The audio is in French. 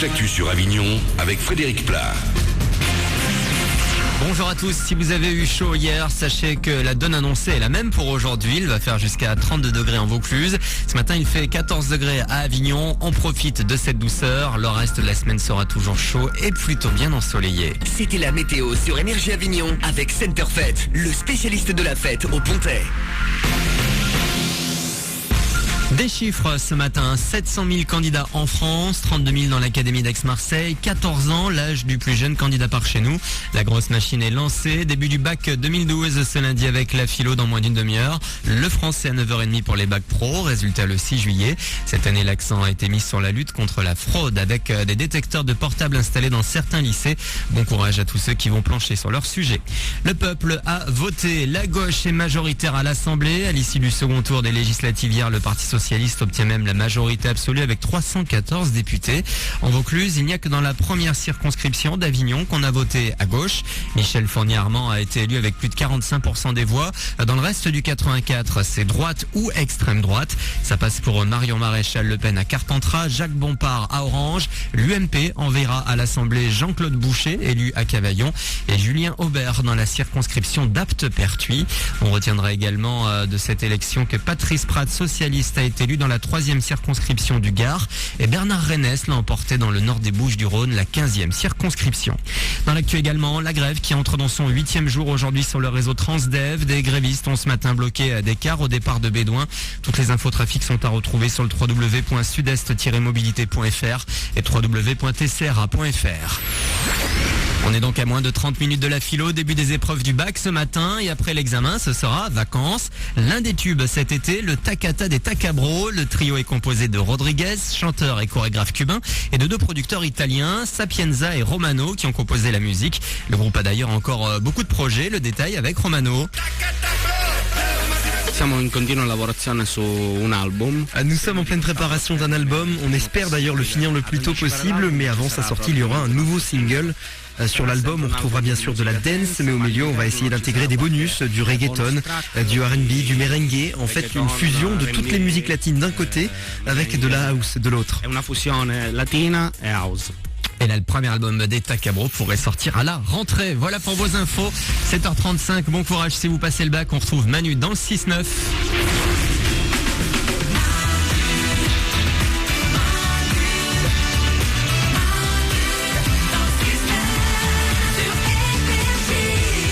toute l'actu sur Avignon avec Frédéric Plat. Bonjour à tous, si vous avez eu chaud hier, sachez que la donne annoncée est la même pour aujourd'hui. Il va faire jusqu'à 32 degrés en Vaucluse. Ce matin, il fait 14 degrés à Avignon. On profite de cette douceur. Le reste de la semaine sera toujours chaud et plutôt bien ensoleillé. C'était la météo sur Énergie Avignon avec Centerfet, le spécialiste de la fête au Pontet. Des chiffres ce matin, 700 000 candidats en France, 32 000 dans l'Académie d'Aix-Marseille, 14 ans, l'âge du plus jeune candidat par chez nous. La grosse machine est lancée, début du bac 2012 ce lundi avec la philo dans moins d'une demi-heure. Le français à 9h30 pour les bacs pro, résultat le 6 juillet. Cette année, l'accent a été mis sur la lutte contre la fraude avec des détecteurs de portables installés dans certains lycées. Bon courage à tous ceux qui vont plancher sur leur sujet. Le peuple a voté, la gauche est majoritaire à l'Assemblée. À l'issue du second tour des législatives hier, le Parti socialiste obtient même la majorité absolue avec 314 députés. En Vaucluse, il n'y a que dans la première circonscription d'Avignon qu'on a voté à gauche. Michel Fournier-Armand a été élu avec plus de 45% des voix. Dans le reste du 84, c'est droite ou extrême droite. Ça passe pour Marion Maréchal Le Pen à Carpentras, Jacques Bompard à Orange. L'UMP enverra à l'Assemblée Jean-Claude Boucher, élu à Cavaillon, et Julien Aubert dans la circonscription d'Apt-Pertuis. On retiendra également de cette élection que Patrice Prat, socialiste, a été élu dans la 3e circonscription du Gard et Bernard Renès l'a emporté dans le nord des Bouches-du-Rhône, la 15e circonscription. Dans l'actu également, la grève qui entre dans son 8e jour aujourd'hui sur le réseau Transdev. Des grévistes ont ce matin bloqué des cars au départ de Bédouin. Toutes les infos trafic sont à retrouver sur le www.sudest-mobilité.fr et www.tcra.fr. On est donc à moins de 30 minutes de la philo, début des épreuves du bac ce matin et après l'examen, ce sera vacances. L'un des tubes cet été, le Takata des Takabro. Le trio est composé de Rodriguez, chanteur et chorégraphe cubain, et de deux producteurs italiens, Sapienza et Romano, qui ont composé la musique. Le groupe a d'ailleurs encore beaucoup de projets, le détail avec Romano. Nous sommes en pleine préparation d'un album, on espère d'ailleurs le finir le plus tôt possible, mais avant sa sortie il y aura un nouveau single. Sur l'album on retrouvera bien sûr de la dance, mais au milieu on va essayer d'intégrer des bonus, du reggaeton, du R&B, du merengue, en fait une fusion de toutes les musiques latines d'un côté avec de la house de l'autre. Et là, le premier album des Takabro pourrait sortir à la rentrée. Voilà pour vos infos. 7h35, bon courage si vous passez le bac. On retrouve Manu dans le 6-9.